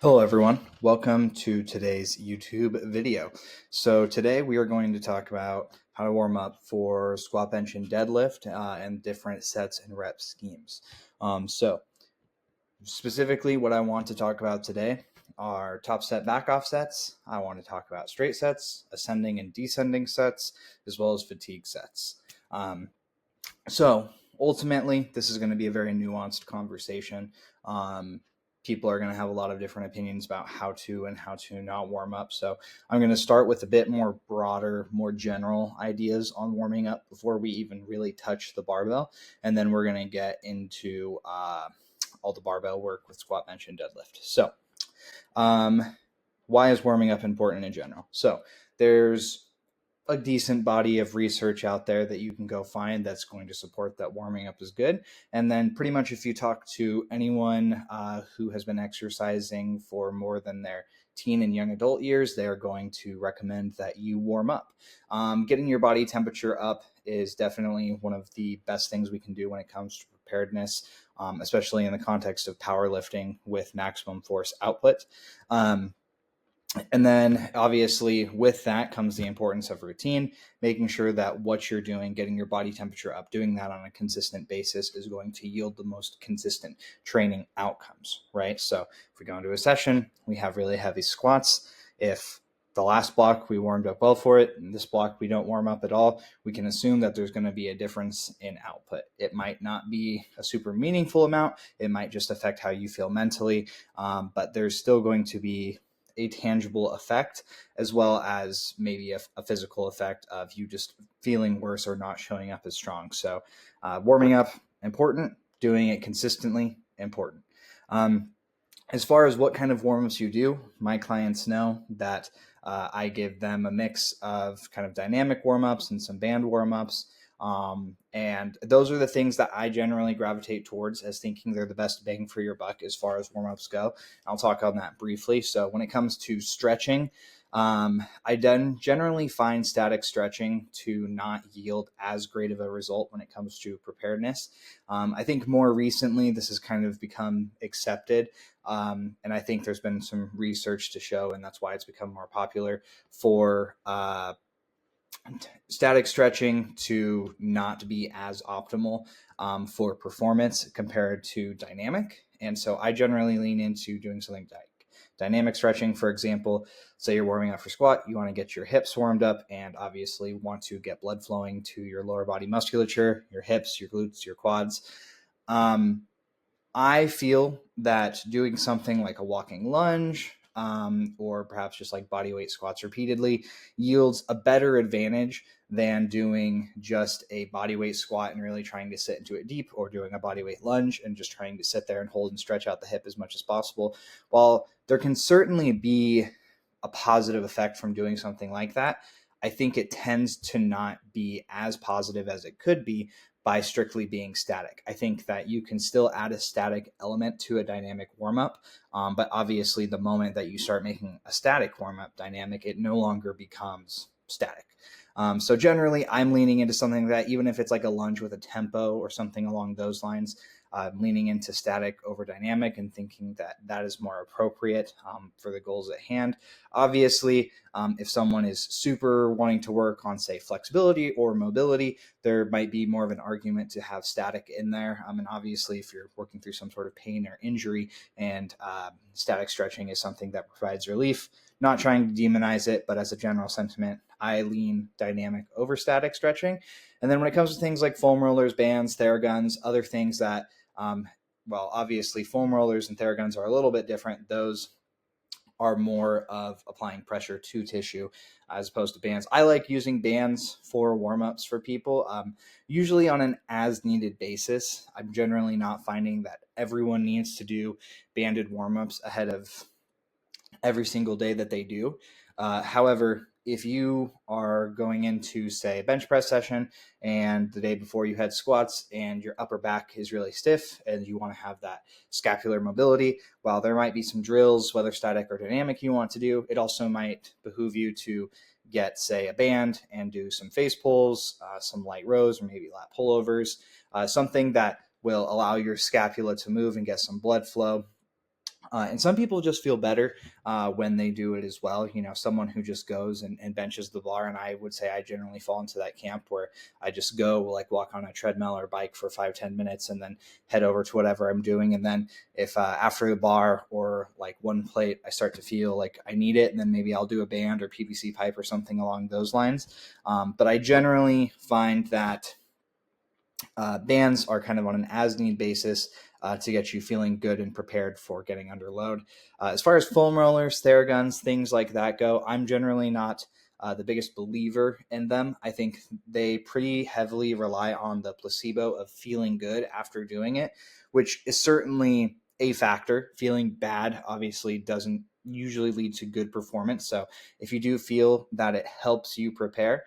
Hello everyone, welcome to today's YouTube video. So today we are going to talk about how to warm up for squat, bench, and deadlift and different sets and rep schemes. So specifically what I want to talk about today are top set back off sets. I want to talk about straight sets, ascending and descending sets, as well as fatigue sets. So ultimately, this is going to be a very nuanced conversation. People are going to have a lot of different opinions about how to and how to not warm up. So I'm going to start with a bit more broader, more general ideas on warming up before we even really touch the barbell. And then we're going to get into all the barbell work with squat, bench, and deadlift. So why is warming up important in general? So there's a decent body of research out there that you can go find that's going to support that warming up is good. And then pretty much if you talk to anyone who has been exercising for more than their teen and young adult years, they are going to recommend that you warm up. Getting your body temperature up is definitely one of the best things we can do when it comes to preparedness, especially in the context of powerlifting with maximum force output. And then obviously with that comes the importance of routine, making sure that what you're doing, getting your body temperature up, doing that on a consistent basis is going to yield the most consistent training outcomes, right? So if we go into a session, we have really heavy squats. If the last block we warmed up well for it, and this block we don't warm up at all, we can assume that there's going to be a difference in output. It might not be a super meaningful amount. It might just affect how you feel mentally, but there's still going to be a tangible effect, as well as maybe a physical effect of you just feeling worse or not showing up as strong. So warming up, important. Doing it consistently, important. As far as what kind of warm-ups you do, my clients know that I give them a mix of kind of dynamic warm-ups and some band warm-ups. And those are the things that I generally gravitate towards as thinking they're the best bang for your buck as far as warm-ups go. I'll talk on that briefly. So when it comes to stretching, I generally find static stretching to not yield as great of a result when it comes to preparedness. I think more recently this has kind of become accepted, and I think there's been some research to show, and that's why it's become more popular for static stretching to not be as optimal for performance compared to dynamic. And so I generally lean into doing something like dynamic stretching. For example, say you're warming up for squat, you want to get your hips warmed up and obviously want to get blood flowing to your lower body musculature, your hips, your glutes, your quads. I feel that doing something like a walking lunge, or perhaps just like body weight squats repeatedly yields a better advantage than doing just a body weight squat and really trying to sit into it deep, or doing a body weight lunge and just trying to sit there and hold and stretch out the hip as much as possible. While there can certainly be a positive effect from doing something like that, I think it tends to not be as positive as it could be by strictly being static. I think that you can still add a static element to a dynamic warm-up, but obviously the moment that you start making a static warm-up dynamic, it no longer becomes static. So generally, I'm leaning into something that, even if it's like a lunge with a tempo or something along those lines, leaning into static over dynamic and thinking that that is more appropriate for the goals at hand. Obviously, if someone is super wanting to work on, say, flexibility or mobility, there might be more of an argument to have static in there. And obviously, if you're working through some sort of pain or injury, and static stretching is something that provides relief, not trying to demonize it, but as a general sentiment, I lean dynamic over static stretching. And then when it comes to things like foam rollers, bands, Theraguns, other things that, well, obviously foam rollers and Theraguns are a little bit different. Those are more of applying pressure to tissue as opposed to bands. I like using bands for warm-ups for people, usually on an as-needed basis. I'm generally not finding that everyone needs to do banded warm-ups ahead of every single day that they do. However, if you are going into, say, a bench press session and the day before you had squats and your upper back is really stiff and you want to have that scapular mobility, while there might be some drills, whether static or dynamic, you want to do, it also might behoove you to get, say, a band and do some face pulls, some light rows, or maybe lat pullovers, something that will allow your scapula to move and get some blood flow. And some people just feel better when they do it as well. You know, someone who just goes and benches the bar. And I would say I generally fall into that camp where I just go like walk on a treadmill or bike for 5-10 minutes and then head over to whatever I'm doing. And then if after the bar or like one plate, I start to feel like I need it, and then maybe I'll do a band or PVC pipe or something along those lines. But I generally find that bands are kind of on an as-need basis to get you feeling good and prepared for getting under load. As far as foam rollers, Theraguns, things like that go, I'm generally not the biggest believer in them. I think they pretty heavily rely on the placebo of feeling good after doing it, which is certainly a factor. Feeling bad obviously doesn't usually lead to good performance. So if you do feel that it helps you prepare,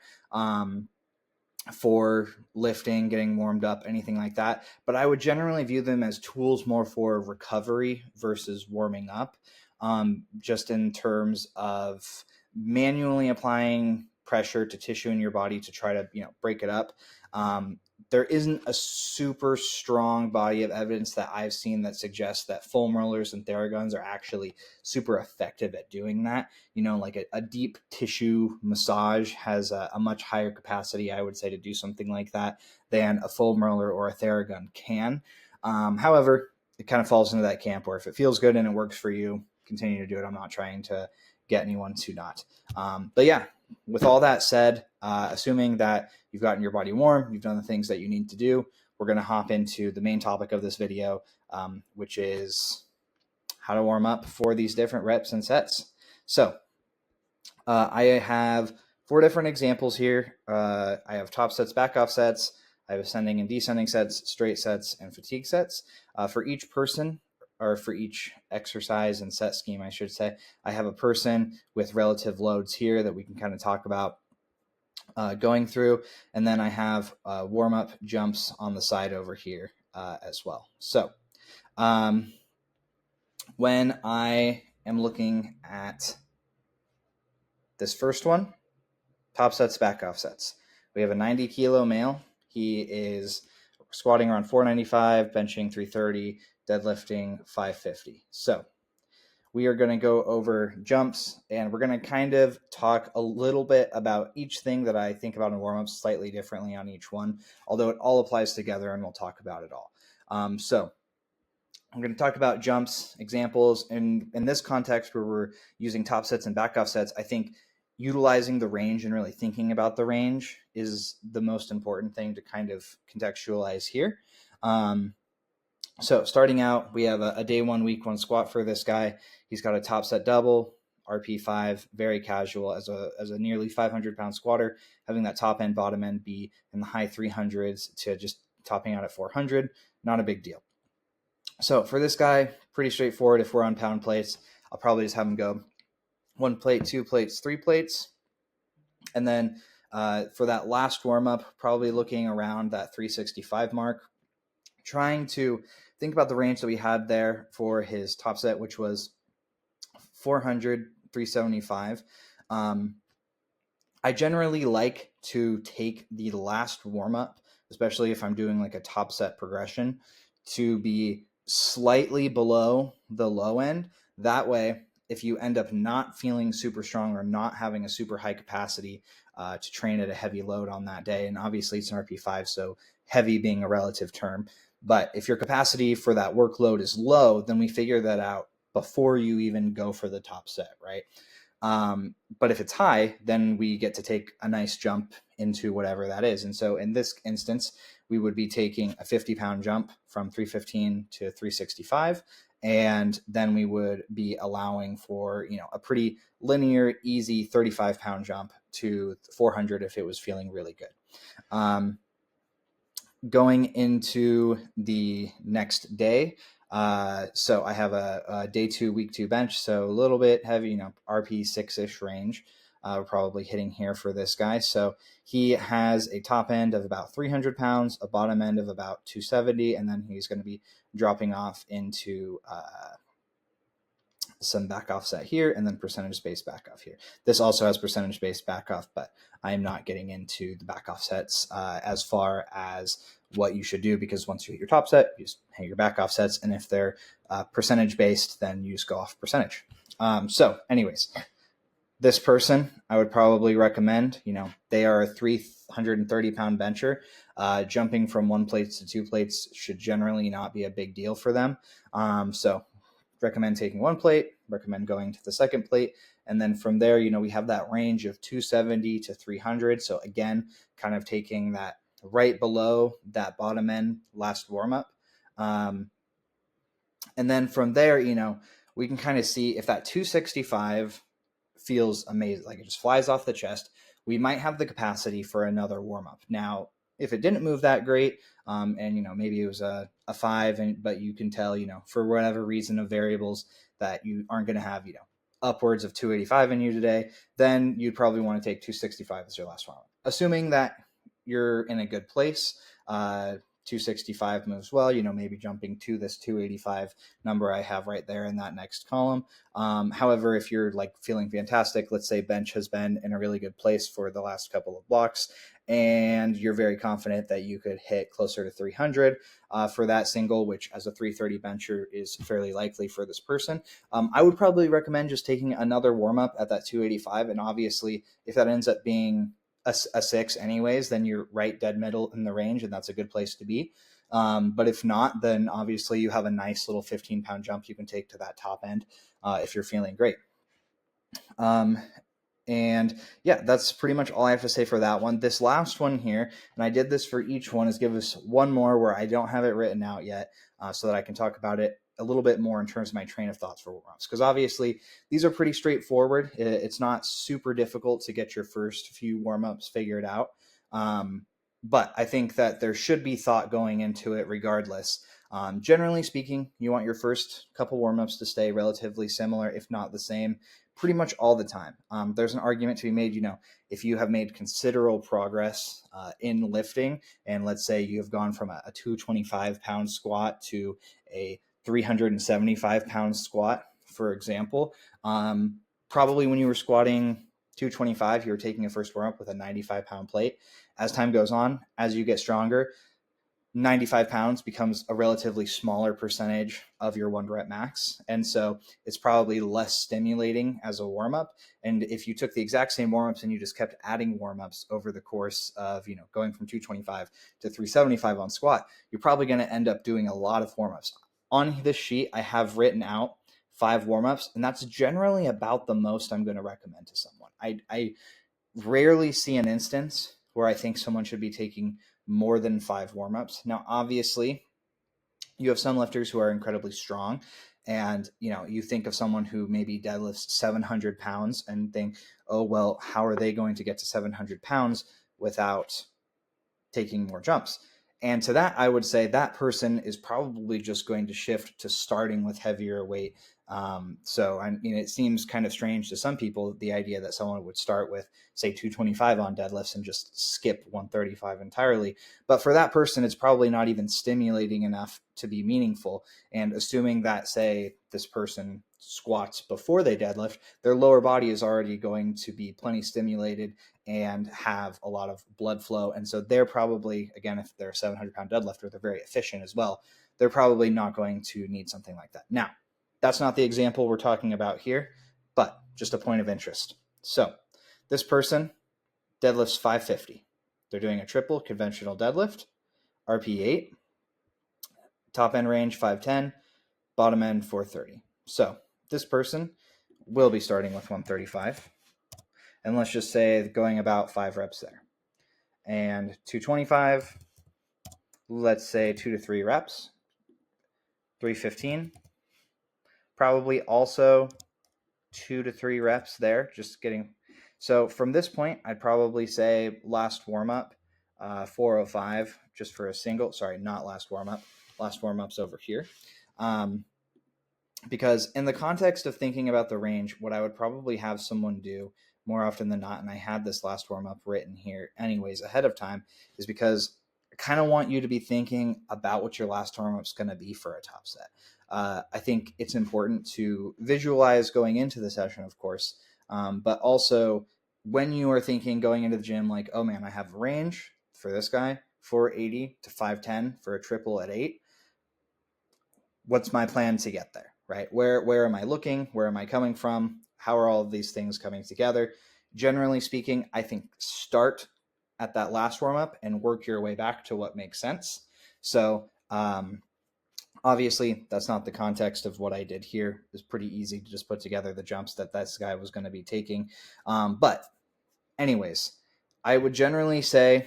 for lifting, getting warmed up, anything like that. But I would generally view them as tools more for recovery versus warming up, just in terms of manually applying pressure to tissue in your body to try to, break it up. There isn't a super strong body of evidence that I've seen that suggests that foam rollers and Theraguns are actually super effective at doing that. Like a deep tissue massage has a much higher capacity, I would say, to do something like that than a foam roller or a Theragun can. However, it kind of falls into that camp where if it feels good and it works for you, continue to do it. I'm not trying to get anyone to not. But yeah, with all that said, assuming that you've gotten your body warm, you've done the things that you need to do, we're going to hop into the main topic of this video, which is how to warm up for these different reps and sets. So I have 4 different examples here. I have top sets, back off sets. I have ascending and descending sets, straight sets, and fatigue sets. For each person, or for each exercise and set scheme, I should say, I have a person with relative loads here that we can kind of talk about going through. And then I have warm-up jumps on the side over here as well. So when I am looking at this first one, top sets, back off sets, we have a 90 kilo male. He is squatting around 495, benching 330, deadlifting 550. So we are going to go over jumps, and we're going to kind of talk a little bit about each thing that I think about in warm-ups slightly differently on each one, although it all applies together and we'll talk about it all. So I'm going to talk about jumps, examples, and in this context where we're using top sets and back off sets, I think utilizing the range and really thinking about the range is the most important thing to kind of contextualize here. So starting out, we have a day 1, week 1 squat for this guy. He's got a top set double, RP5, very casual as a nearly 500-pound squatter, having that top end, bottom end be in the high 300s to just topping out at 400, not a big deal. So for this guy, pretty straightforward. If we're on pound plates, I'll probably just have him go 1 plate, 2 plates, 3 plates. And then for that last warm-up, probably looking around that 365 mark, trying to think about the range that we had there for his top set, which was 400, 375. I generally like to take the last warm-up, especially if I'm doing like a top set progression, to be slightly below the low end. That way, if you end up not feeling super strong or not having a super high capacity to train at a heavy load on that day, and obviously it's an RP5, so heavy being a relative term, but if your capacity for that workload is low, then we figure that out before you even go for the top set, right? But if it's high, then we get to take a nice jump into whatever that is. And so in this instance, we would be taking a 50-pound jump from 315 to 365. And then we would be allowing for, a pretty linear, easy 35-pound jump to 400 if it was feeling really good. Going into the next day, so I have a day 2, week 2 bench, so a little bit heavy, RP 6-ish range. We're probably hitting here for this guy. So he has a top end of about 300 pounds, a bottom end of about 270, and then he's going to be dropping off into some back off set here, and then percentage space back off here. This also has percentage space back off, but I am not getting into the back off sets as far as what you should do, because once you hit your top set, you just hit your back off sets. And if they're percentage based, then you just go off percentage. So anyways, this person, I would probably recommend, they are a 330-pound bencher. Jumping from 1 plate to 2 plates should generally not be a big deal for them. So recommend taking 1 plate, recommend going to the 2nd plate. And then from there, we have that range of 270 to 300. So again, kind of taking that right below that bottom end last warm up. And then from there, we can kind of see if that 265 feels amazing, like it just flies off the chest, we might have the capacity for another warm up. Now, if it didn't move that great, and maybe it was a 5, but you can tell, for whatever reason of variables that you aren't going to have, upwards of 285 in you today, then you'd probably want to take 265 as your last warm up. Assuming that you're in a good place, 265 moves well, maybe jumping to this 285 number I have right there in that next column. However, if you're like feeling fantastic, let's say bench has been in a really good place for the last couple of blocks, and you're very confident that you could hit closer to 300 for that single, which as a 330 bencher is fairly likely for this person. I would probably recommend just taking another warm up at that 285. And obviously, if that ends up being a 6 anyways, then you're right dead middle in the range, and that's a good place to be. But if not, then obviously you have a nice little 15-pound jump you can take to that top end if you're feeling great. And yeah, that's pretty much all I have to say for that one. This last one here, and I did this for each one, is give us one more where I don't have it written out yet, so that I can talk about it a little bit more in terms of my train of thoughts for warm-ups. Because obviously these are pretty straightforward. It's not super difficult to get your first few warm-ups figured out. But I think that there should be thought going into it regardless. Generally speaking, you want your first couple warm-ups to stay relatively similar, if not the same, pretty much all the time. There's an argument to be made, if you have made considerable progress in lifting, and let's say you have gone from a 225-pound squat to a 375-pound squat, for example, probably when you were squatting 225, you were taking a first warm-up with a 95-pound plate. As time goes on, as you get stronger, 95 pounds becomes a relatively smaller percentage of your 1 rep max. And so it's probably less stimulating as a warm-up. And if you took the exact same warm-ups and you just kept adding warm-ups over the course of, going from 225 to 375 on squat, you're probably going to end up doing a lot of warm-ups. On this sheet, I have written out 5 warm-ups, and that's generally about the most I'm going to recommend to someone. I rarely see an instance where I think someone should be taking more than 5 warm-ups. Now, obviously, you have some lifters who are incredibly strong, and you think of someone who maybe deadlifts 700 pounds and think, oh, well, how are they going to get to 700 pounds without taking more jumps? And to that, I would say that person is probably just going to shift to starting with heavier weight. So it seems kind of strange to some people, the idea that someone would start with, say, 225 on deadlifts and just skip 135 entirely. But for that person, it's probably not even stimulating enough to be meaningful. And assuming that, say, this person squats before they deadlift, their lower body is already going to be plenty stimulated and have a lot of blood flow. And so they're probably, again, if they're a 700-pound deadlifter, they're very efficient as well. They're probably not going to need something like that. Now, that's not the example we're talking about here, but just a point of interest. So this person deadlifts 550. They're doing a triple conventional deadlift, RP 8, top end range 510, bottom end 430. So this person will be starting with 135. And let's just say going about 5 reps there. And 225, let's say 2 to 3 reps. 315, probably also 2 to 3 reps there, just getting. So from this point, I'd probably say last warm-up, 405, just for a single. Sorry, not last warm-up. Last warm-up's over here. Because in the context of thinking about the range, what I would probably have someone do more often than not, and I had this last warm-up written here anyways ahead of time, is because I kind of want you to be thinking about what your last warm-up's going to be for a top set. I think it's important to visualize going into the session, of course, but also when you are thinking going into the gym like, oh man, I have range for this guy 480 to 510 for a triple at 8. What's my plan to get there, right? Where am I looking? Where am I coming from? How are all of these things coming together? Generally speaking, I think start at that last warm up and work your way back to what makes sense. So obviously, that's not the context of what I did here. It's pretty easy to just put together the jumps that this guy was going to be taking. But anyways, I would generally say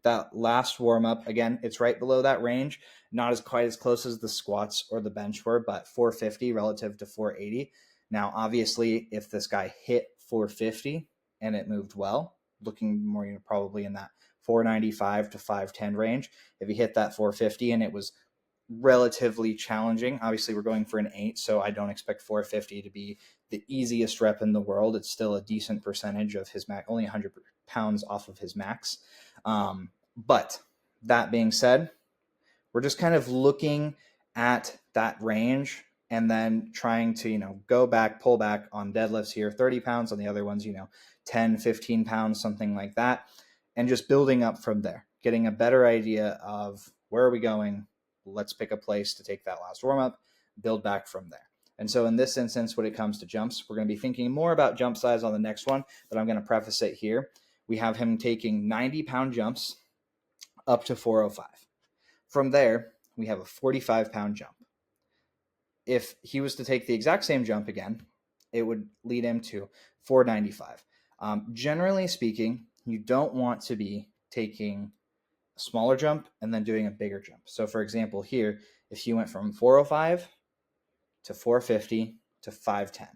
that last warm up, again, it's right below that range, not as quite as close as the squats or the bench were, but 450 relative to 480. Now, obviously, if this guy hit 450 and it moved well, looking more, probably in that 495 to 510 range. If he hit that 450 and it was relatively challenging, obviously we're going for an 8, so I don't expect 450 to be the easiest rep in the world. It's still a decent percentage of his max, only 100 pounds off of his max. But that being said, we're just kind of looking at that range and then trying to, go back, pull back on deadlifts here, 30 pounds, on the other ones, 10, 15 pounds, something like that, and just building up from there, getting a better idea of where are we going. Let's pick a place to take that last warm up, build back from there. And so in this instance, when it comes to jumps, we're going to be thinking more about jump size on the next one, but I'm going to preface it here. We have him taking 90-pound jumps up to 405. From there, we have a 45-pound jump. If he was to take the exact same jump again, it would lead him to 495. Generally speaking, you don't want to be taking a smaller jump and then doing a bigger jump. So for example, here, if he went from 405 to 450 to 510,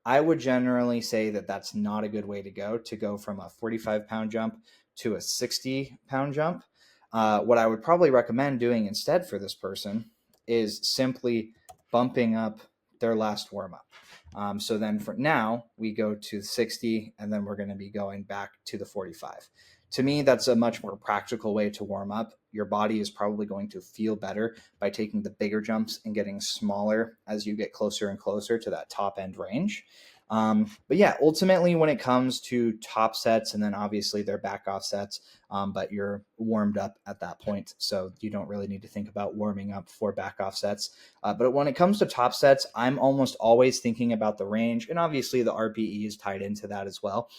I would generally say that that's not a good way to go from a 45-pound jump to a 60-pound jump. What I would probably recommend doing instead for this person is simply bumping up their last warm-up. So then for now, we go to 60, and then we're going to be going back to the 45. To me, that's a much more practical way to warm up. Your body is probably going to feel better by taking the bigger jumps and getting smaller as you get closer and closer to that top end range. But yeah, ultimately when it comes to top sets, and then obviously they're back off sets, but you're warmed up at that point, so you don't really need to think about warming up for back off sets. But when it comes to top sets, I'm almost always thinking about the range, and obviously the RPE is tied into that as well,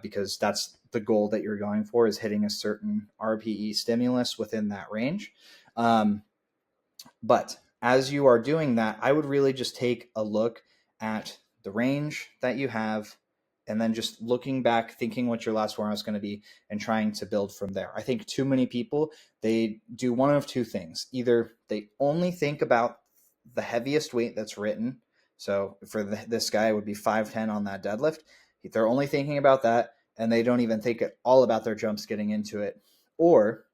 because that's the goal that you're going for, is hitting a certain RPE stimulus within that range. But as you are doing that, I would really just take a look at the range that you have, and then just looking back, thinking what your last warm-up is going to be, and trying to build from there. I think too many people, they do one of two things. Either they only think about the heaviest weight that's written. So for this guy, it would be 510 on that deadlift. They're only thinking about that, and they don't even think at all about their jumps getting into it. Or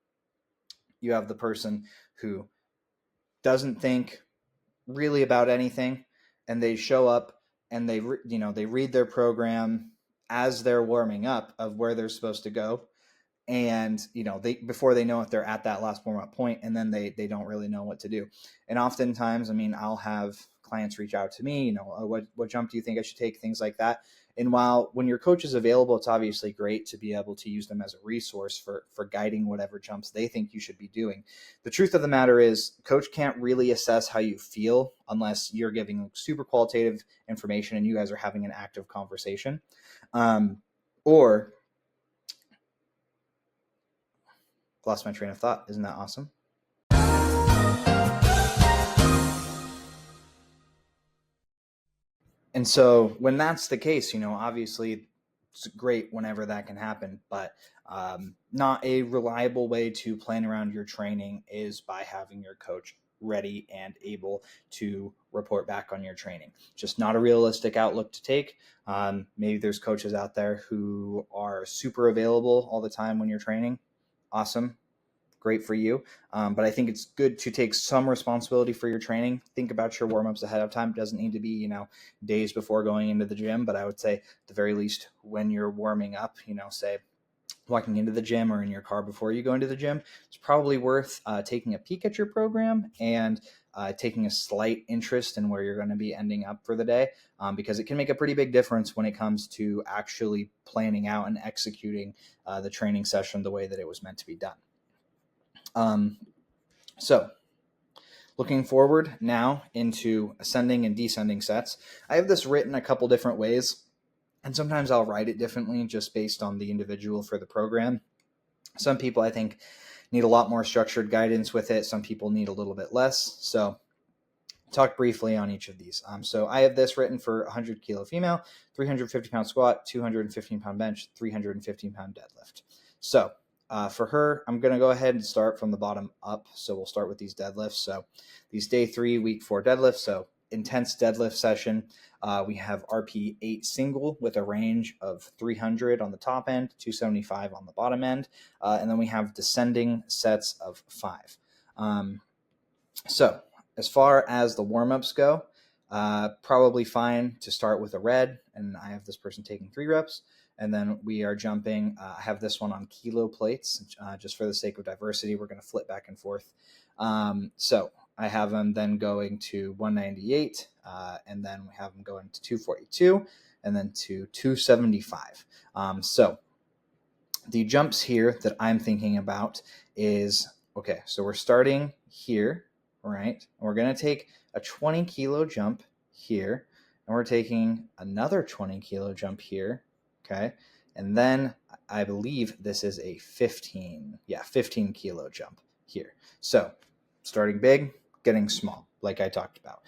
you have the person who doesn't think really about anything, and they show up and they read their program as they're warming up of where they're supposed to go, and they, before they know it, they're at that last warm up point, and then they don't really know what to do. And oftentimes, I'll have clients reach out to me, what jump do you think I should take, things like that. And while when your coach is available, it's obviously great to be able to use them as a resource for guiding whatever jumps they think you should be doing. The truth of the matter is, coach can't really assess how you feel unless you're giving super qualitative information and you guys are having an active conversation. Or lost my train of thought. Isn't that awesome? And so when that's the case, obviously it's great whenever that can happen, but not a reliable way to plan around your training is by having your coach ready and able to report back on your training. Just not a realistic outlook to take. Maybe there's coaches out there who are super available all the time when you're training. Awesome. Great for you. But I think it's good to take some responsibility for your training. Think about your warm-ups ahead of time. It doesn't need to be, days before going into the gym, but I would say at the very least when you're warming up, say walking into the gym or in your car before you go into the gym, it's probably worth taking a peek at your program and taking a slight interest in where you're going to be ending up for the day, because it can make a pretty big difference when it comes to actually planning out and executing the training session the way that it was meant to be done. So looking forward now into ascending and descending sets. I have this written a couple different ways, and sometimes I'll write it differently just based on the individual for the program. Some people, I think, need a lot more structured guidance with it. Some people need a little bit less. So talk briefly on each of these. So I have this written for 100 kilo female, 350 pound squat, 215 pound bench, 315 pound deadlift. So for her, I'm going to go ahead and start from the bottom up. So we'll start with these deadlifts. So these day 3, week 4 deadlifts. So intense deadlift session. We have RP 8 single with a range of 300 on the top end, 275 on the bottom end. And then we have descending sets of 5. So as far as the warm-ups go, probably fine to start with a red, and I have this person taking 3 reps, and then we are jumping. I have this one on kilo plates, just for the sake of diversity. We're going to flip back and forth. So I have them then going to 198, and then we have them going to 242, and then to 275. So the jumps here that I'm thinking about is, okay, so we're starting here, right? And we're going to take a 20 kilo jump here, and we're taking another 20 kilo jump here, okay? And then I believe this is a 15 kilo jump here. So starting big, getting small, like I talked about.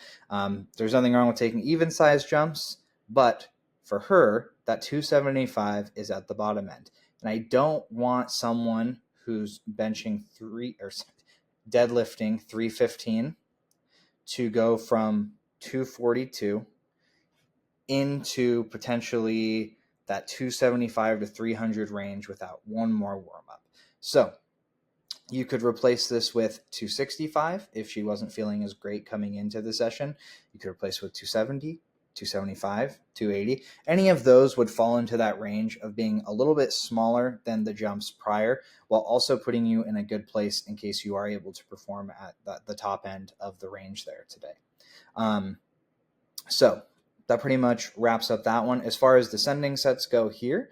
There's nothing wrong with taking even size jumps, but for her, that 275 is at the bottom end. And I don't want someone who's benching deadlifting 315 to go from 242 into potentially that 275 to 300 range without one more warm up. So you could replace this with 265 if she wasn't feeling as great coming into the session. You could replace with 270, 275, 280. Any of those would fall into that range of being a little bit smaller than the jumps prior, while also putting you in a good place in case you are able to perform at the top end of the range there today. So that pretty much wraps up that one. As far as descending sets go here,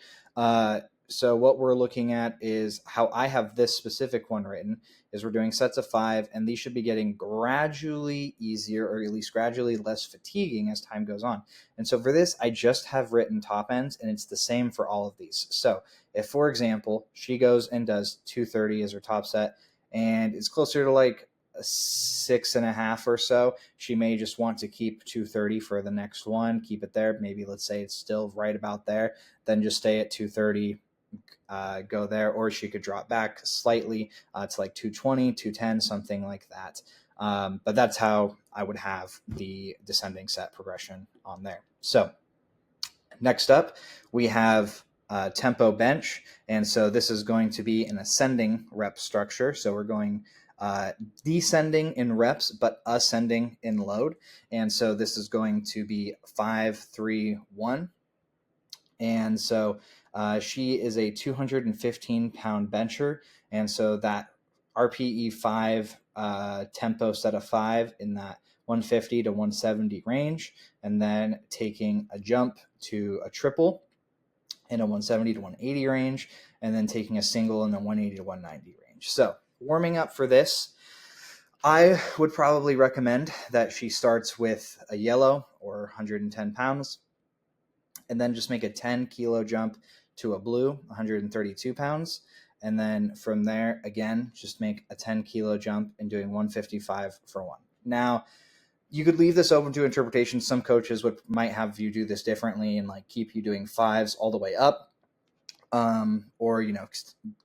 so what we're looking at is how I have this specific one written is we're doing sets of 5, and these should be getting gradually easier, or at least gradually less fatiguing as time goes on. And so for this, I just have written top ends, and it's the same for all of these. So if, for example, she goes and does 230 as her top set, and it's closer to like a 6.5 or so, she may just want to keep 230 for the next one, keep it there. Maybe let's say it's still right about there, then just stay at 230, go there, or she could drop back slightly to like 220, 210, something like that. But that's how I would have the descending set progression on there. So next up, we have tempo bench. And so this is going to be an ascending rep structure. So we're going descending in reps, but ascending in load. And so this is going to be 5, 3, 1. And so she is a 215 pound bencher. And so that RPE 5 tempo set of 5 in that 150 to 170 range, and then taking a jump to a triple in a 170 to 180 range, and then taking a single in the 180 to 190 range. So warming up for this, I would probably recommend that she starts with a yellow or 110 pounds, and then just make a 10 kilo jump to a blue, 132 pounds. And then from there, again, just make a 10 kilo jump and doing 155 for 1. Now, you could leave this open to interpretation. Some coaches might have you do this differently and like keep you doing 5s all the way up, or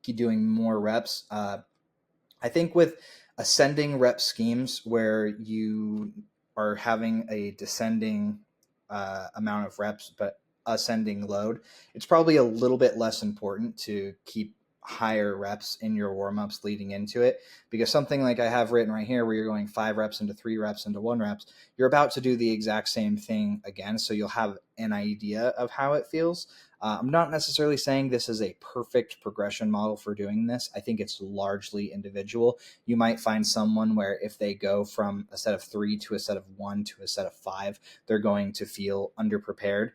keep doing more reps. I think with ascending rep schemes where you are having a descending amount of reps but ascending load, it's probably a little bit less important to keep higher reps in your warm-ups leading into it, because something like I have written right here where you're going 5 reps into 3 reps into 1 reps, you're about to do the exact same thing again, so you'll have an idea of how it feels. I'm not necessarily saying this is a perfect progression model for doing this. I think it's largely individual. You might find someone where if they go from a set of 3 to a set of 1 to a set of 5, they're going to feel underprepared.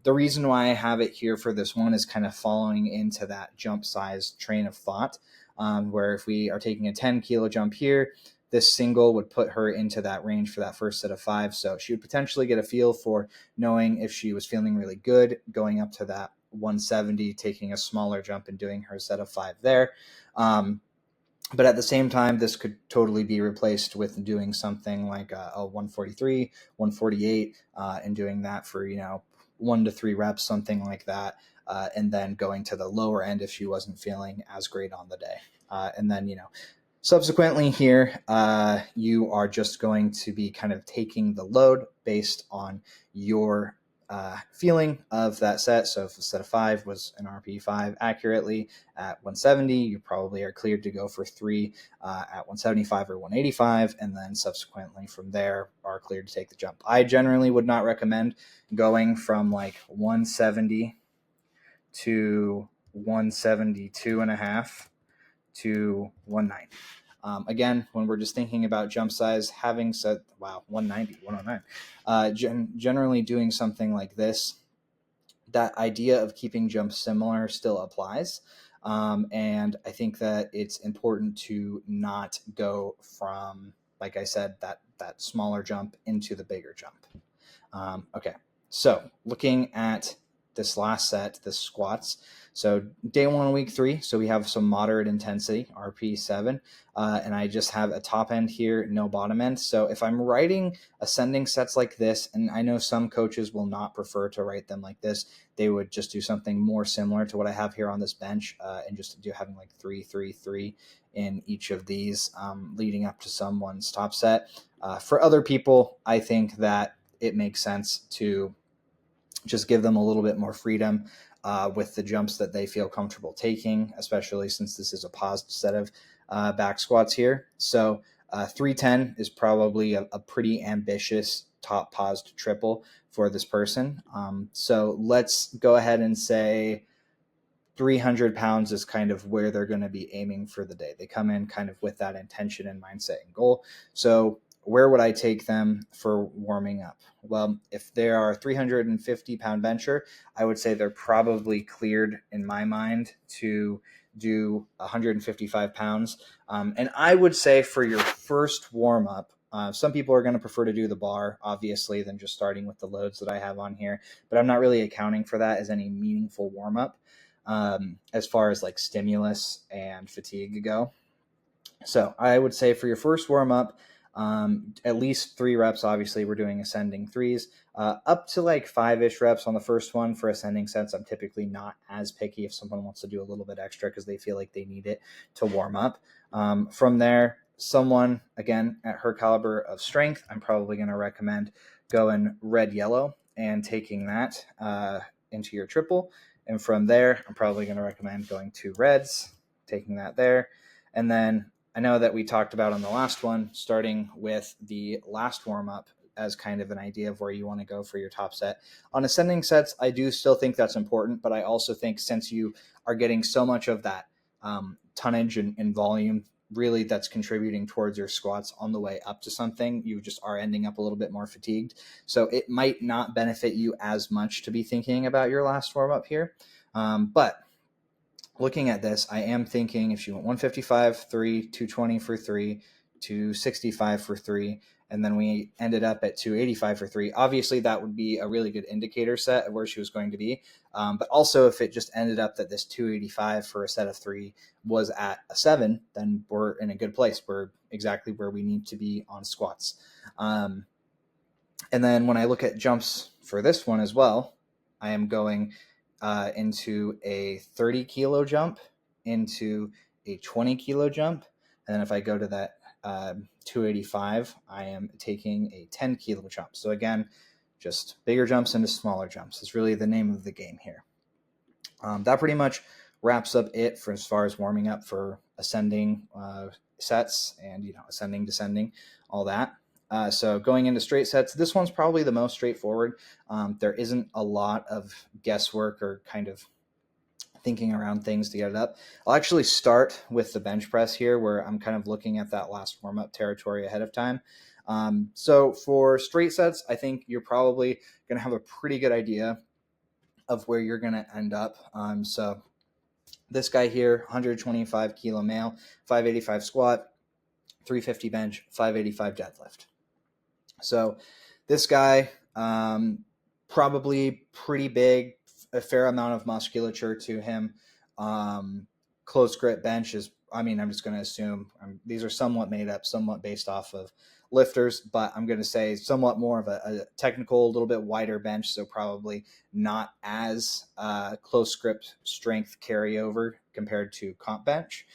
The reason why I have it here for this one is kind of following into that jump size train of thought. where if we are taking a 10 kilo jump here, this single would put her into that range for that first set of 5. So she would potentially get a feel for knowing if she was feeling really good going up to that 170, taking a smaller jump and doing her set of 5 there. But at the same time, this could totally be replaced with doing something like a 143, 148, and doing that for, 1 to 3 reps, something like that. And then going to the lower end if she wasn't feeling as great on the day. And then, subsequently here, you are just going to be kind of taking the load based on your feeling of that set. So if a set of 5 was an RP5 accurately at 170, you probably are cleared to go for 3 at 175 or 185, and then subsequently from there are cleared to take the jump. I generally would not recommend going from like 170 to 172 and a half to 190. Again, when we're just thinking about jump size, having said, 190, 109, generally doing something like this, that idea of keeping jumps similar still applies. And I think that it's important to not go from, like I said, that smaller jump into the bigger jump. Okay, so looking at this last set, the squats. So day 1, week 3. So we have some moderate intensity, RP7, and I just have a top end here, no bottom end. So if I'm writing ascending sets like this, and I know some coaches will not prefer to write them like this, they would just do something more similar to what I have here on this bench, and just do having like 3, 3, 3 in each of these, leading up to someone's top set. For other people, I think that it makes sense to just give them a little bit more freedom with the jumps that they feel comfortable taking, especially since this is a paused set of back squats here. So 310 is probably a pretty ambitious top paused triple for this person. So let's go ahead and say 300 pounds is kind of where they're going to be aiming for the day. They come in kind of with that intention and mindset and goal. So where would I take them for warming up? Well, if they are a 350-pound bencher, I would say they're probably cleared in my mind to do 155 pounds. And I would say for your first warm-up, some people are going to prefer to do the bar, obviously, than just starting with the loads that I have on here. But I'm not really accounting for that as any meaningful warm-up as far as like stimulus and fatigue go. So I would say for your first warm-up, at least 3 reps. Obviously, we're doing ascending 3s, up to like 5-ish reps on the first one. For ascending sets, I'm typically not as picky if someone wants to do a little bit extra because they feel like they need it to warm up. From there, someone, again, at her caliber of strength, I'm probably going to recommend going red, yellow and taking that into your triple. And from there, I'm probably going to recommend going 2 reds, taking that there. And then I know that we talked about on the last one, starting with the last warm-up as kind of an idea of where you want to go for your top set. On ascending sets, I do still think that's important, but I also think since you are getting so much of that tonnage and volume, really that's contributing towards your squats on the way up to something, you just are ending up a little bit more fatigued. So it might not benefit you as much to be thinking about your last warm-up here. But looking at this, I am thinking if you want 155, 3, 220 for 3, 265 for 3, and then we ended up at 285 for 3. Obviously, that would be a really good indicator set of where she was going to be. But also, if it just ended up that this 285 for a set of 3 was at a 7, then we're in a good place. We're exactly where we need to be on squats. And then when I look at jumps for this one as well, I am going into a 30 kilo jump, into a 20 kilo jump. And then if I go to that 285, I am taking a 10 kilo jump. So again, just bigger jumps into smaller jumps is really the name of the game here. That pretty much wraps up it for as far as warming up for ascending sets and, ascending, descending, all that. So going into straight sets, this one's probably the most straightforward. There isn't a lot of guesswork or kind of thinking around things to get it up. I'll actually start with the bench press here where I'm kind of looking at that last warm-up territory ahead of time. So for straight sets, I think you're probably going to have a pretty good idea of where you're going to end up. So This guy here, 125 kilo male, 585 squat, 350 bench, 585 deadlift. So this guy, probably pretty big, a fair amount of musculature to him. Close grip bench is, I mean, I'm just going to assume these are somewhat made up, somewhat based off of lifters, but I'm going to say somewhat more of a technical, a little bit wider bench. So probably not as close grip strength carryover compared to comp bench.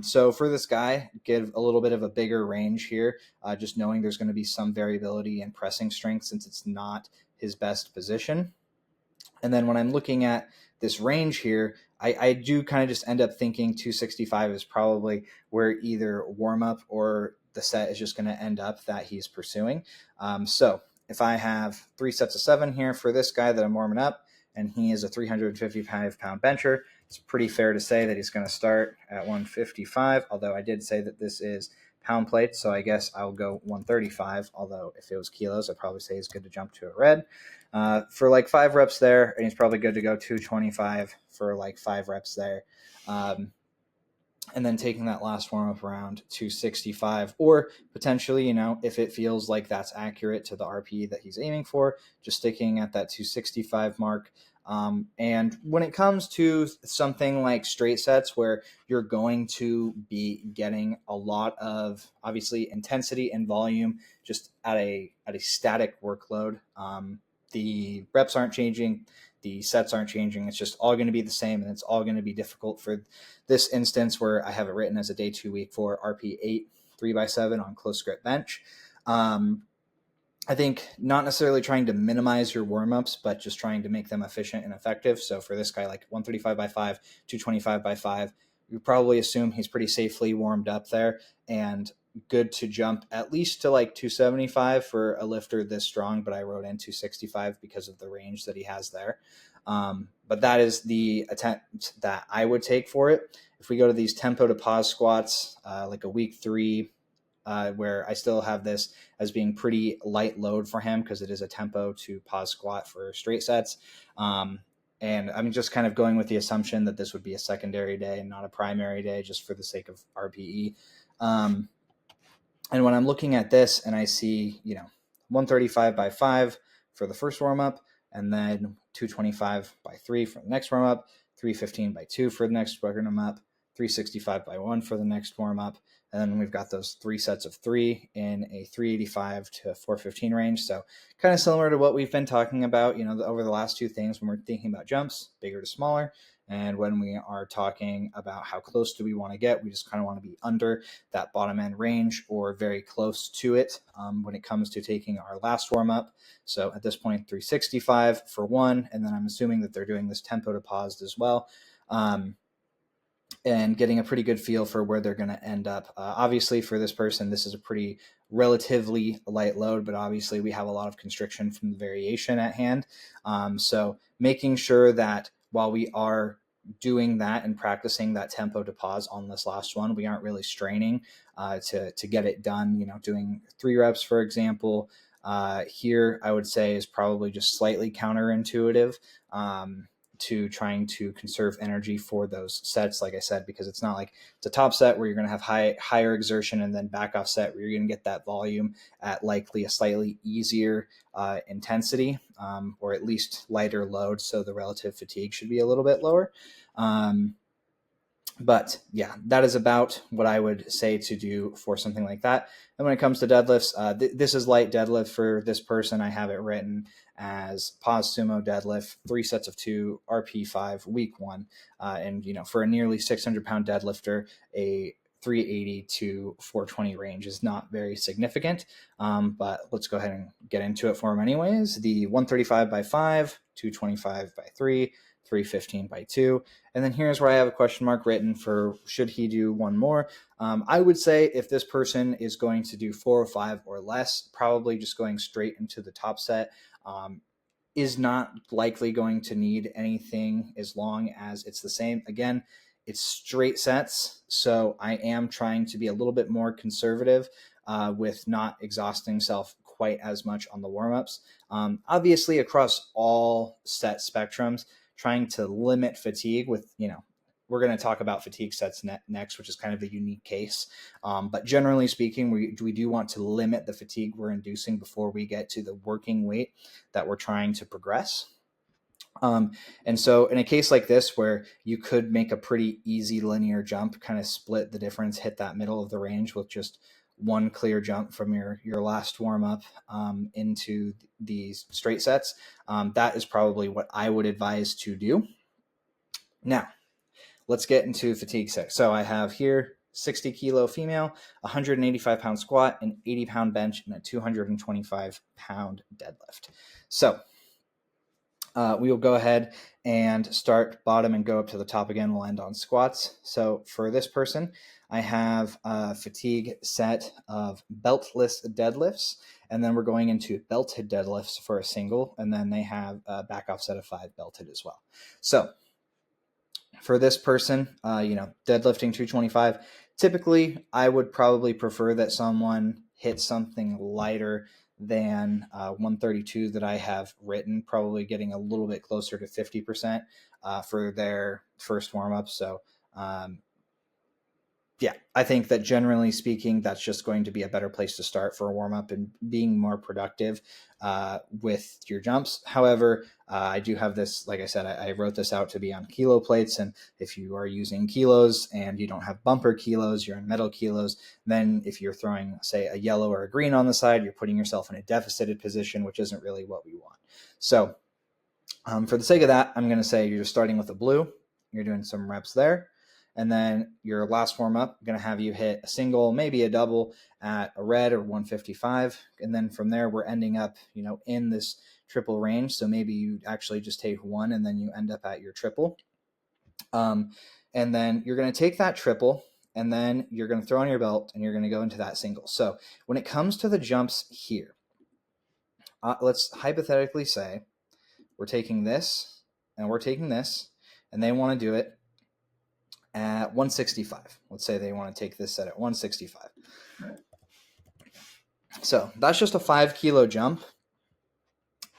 So for this guy, give a little bit of a bigger range here, just knowing there's going to be some variability in pressing strength since it's not his best position. And then when I'm looking at this range here, I do kind of just end up thinking 265 is probably where either warm up or the set is just going to end up that he's pursuing. So if I have 3 sets of 7 here for this guy that I'm warming up, and he is a 355-pound bencher, it's pretty fair to say that he's going to start at 155, although I did say that this is pound plate, so I guess I'll go 135, although if it was kilos, I'd probably say he's good to jump to a red. For like 5 reps there, and he's probably good to go 225 for like 5 reps there. And then taking that last warm-up around 265, or potentially, if it feels like that's accurate to the RPE that he's aiming for, just sticking at that 265 mark. And when it comes to something like straight sets where you're going to be getting a lot of, obviously, intensity and volume just at a static workload, the reps aren't changing, the sets aren't changing. It's just all going to be the same, and it's all going to be difficult for this instance where I have it written as a day 2 week for RP 8, 3x7 on close grip bench. I think not necessarily trying to minimize your warm-ups, but just trying to make them efficient and effective. So for this guy, like 135 by 5, 225 by 5, you probably assume he's pretty safely warmed up there and good to jump at least to like 275 for a lifter this strong, but I wrote in 265 because of the range that he has there. But that is the attempt that I would take for it. If we go to these tempo to pause squats, like a week 3, where I still have this as being pretty light load for him because it is a tempo to pause squat for straight sets. And I'm just kind of going with the assumption that this would be a secondary day and not a primary day, just for the sake of RPE. And when I'm looking at this and I see, 135 by 5 for the first warm up, and then 225 by 3 for the next warm up, 315 by 2 for the next warm up, 365 by 1 for the next warm up. And then we've got those 3 sets of 3 in a 385 to 415 range. So kind of similar to what we've been talking about, over the last 2 things when we're thinking about jumps, bigger to smaller. And when we are talking about how close do we want to get, we just kind of want to be under that bottom end range or very close to it when it comes to taking our last warm up. So at this point, 365 for 1, and then I'm assuming that they're doing this tempo to paused as well. And getting a pretty good feel for where they're going to end up. Obviously, for this person, this is a pretty relatively light load, but obviously we have a lot of constriction from the variation at hand. So making sure that while we are doing that and practicing that tempo to pause on this last one, we aren't really straining to get it done. Doing 3 reps, for example, here I would say is probably just slightly counterintuitive. To trying to conserve energy for those sets, like I said, because it's not like it's a top set where you're going to have higher exertion and then back off set where you're going to get that volume at likely a slightly easier intensity or at least lighter load. So the relative fatigue should be a little bit lower. But yeah, that is about what I would say to do for something like that. And when it comes to deadlifts, this is light deadlift for this person. I have it written as pause sumo deadlift, 3 sets of 2, RP5, week 1. And, for a nearly 600-pound deadlifter, a 380 to 420 range is not very significant. But let's go ahead and get into it for him anyways. The 135 by 5, 225 by 3, 315 by 2. And then here's where I have a question mark written for should he do one more. I would say if this person is going to do 405 or less, probably just going straight into the top set is not likely going to need anything as long as it's the same. Again, it's straight sets, so I am trying to be a little bit more conservative with not exhausting self quite as much on the warm-ups. Obviously, across all set spectrums, trying to limit fatigue with, we're going to talk about fatigue sets next, which is kind of a unique case. But generally speaking, we do want to limit the fatigue we're inducing before we get to the working weight that we're trying to progress. And so in a case like this, where you could make a pretty easy linear jump, kind of split the difference, hit that middle of the range with just one clear jump from your last warm up into these straight sets, that is probably what I would advise to do. Now, let's get into fatigue sets. So I have here 60 kilo female, 185 pound squat, an 80 pound bench, and a 225 pound deadlift. So we will go ahead and start bottom and go up to the top again. We'll end on squats. So for this person, I have a fatigue set of beltless deadlifts, and then we're going into belted deadlifts for a single, and then they have a back off set of 5 belted as well. So for this person, deadlifting 225, typically I would probably prefer that someone hit something lighter than 132 that I have written, probably getting a little bit closer to 50% for their first warm-up. So I think that generally speaking, that's just going to be a better place to start for a warm-up and being more productive with your jumps. However, I do have this, like I said, I wrote this out to be on kilo plates. And if you are using kilos and you don't have bumper kilos, you're in metal kilos, then if you're throwing, say, a yellow or a green on the side, you're putting yourself in a deficited position, which isn't really what we want. So for the sake of that, I'm going to say you're just starting with a blue. You're doing some reps there. And then your last warm up, going to have you hit a single, maybe a double at a red or 155. And then from there, we're ending up, in this triple range. So maybe you actually just take one and then you end up at your triple. And then you're going to take that triple and then you're going to throw on your belt and you're going to go into that single. So when it comes to the jumps here, let's hypothetically say we're taking this and we're taking this, and they want to do it at 165. Let's say they want to take this set at 165. So that's just a 5 kilo jump.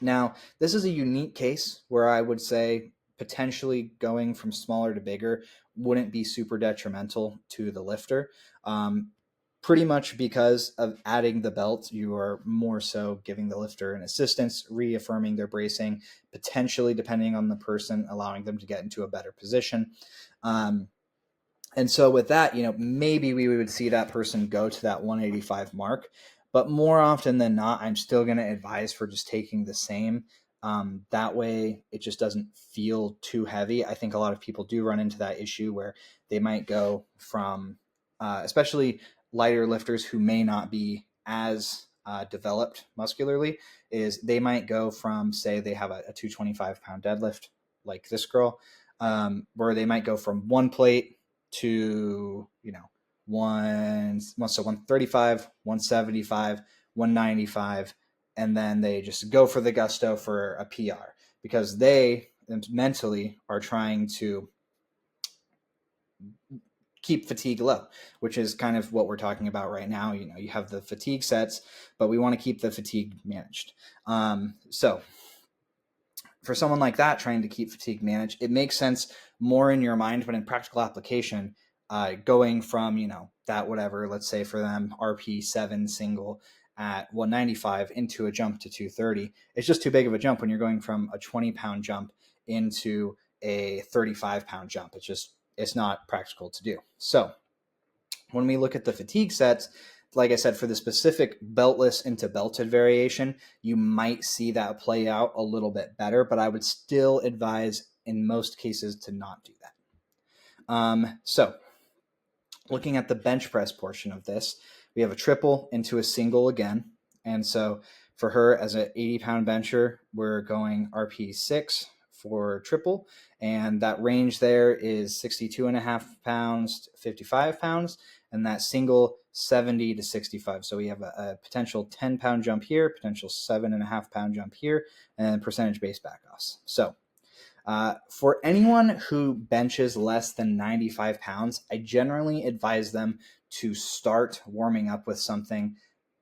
Now, this is a unique case where I would say potentially going from smaller to bigger wouldn't be super detrimental to the lifter. Pretty much because of adding the belt, you are more so giving the lifter an assistance, reaffirming their bracing, potentially, depending on the person, allowing them to get into a better position. And so with that, maybe we would see that person go to that 185 mark, but more often than not, I'm still going to advise for just taking the same. That way it just doesn't feel too heavy. I think a lot of people do run into that issue where they might go from, especially lighter lifters who may not be as developed muscularly, is they might go from, say they have a 225 pound deadlift like this girl, where they might go from one plate to 135, 175, 195, and then they just go for the gusto for a PR because they mentally are trying to keep fatigue low, which is kind of what we're talking about right now. You have the fatigue sets, but we want to keep the fatigue managed. So for someone like that, trying to keep fatigue managed, it makes sense more in your mind, but in practical application, going from, that whatever, let's say for them, RP7 single at 195 into a jump to 230. It's just too big of a jump when you're going from a 20-pound jump into a 35-pound jump. It's not practical to do. So when we look at the fatigue sets, like I said, for the specific beltless into belted variation, you might see that play out a little bit better, but I would still advise in most cases to not do that. So looking at the bench press portion of this, we have a triple into a single again. And so for her as an 80-pound bencher, we're going RP6 for triple. And that range there is 62.5 pounds to 55 pounds. And that single 70 to 65. So we have a potential 10-pound jump here, potential 7.5-pound jump here, and percentage based back offs. So for anyone who benches less than 95 pounds, I generally advise them to start warming up with something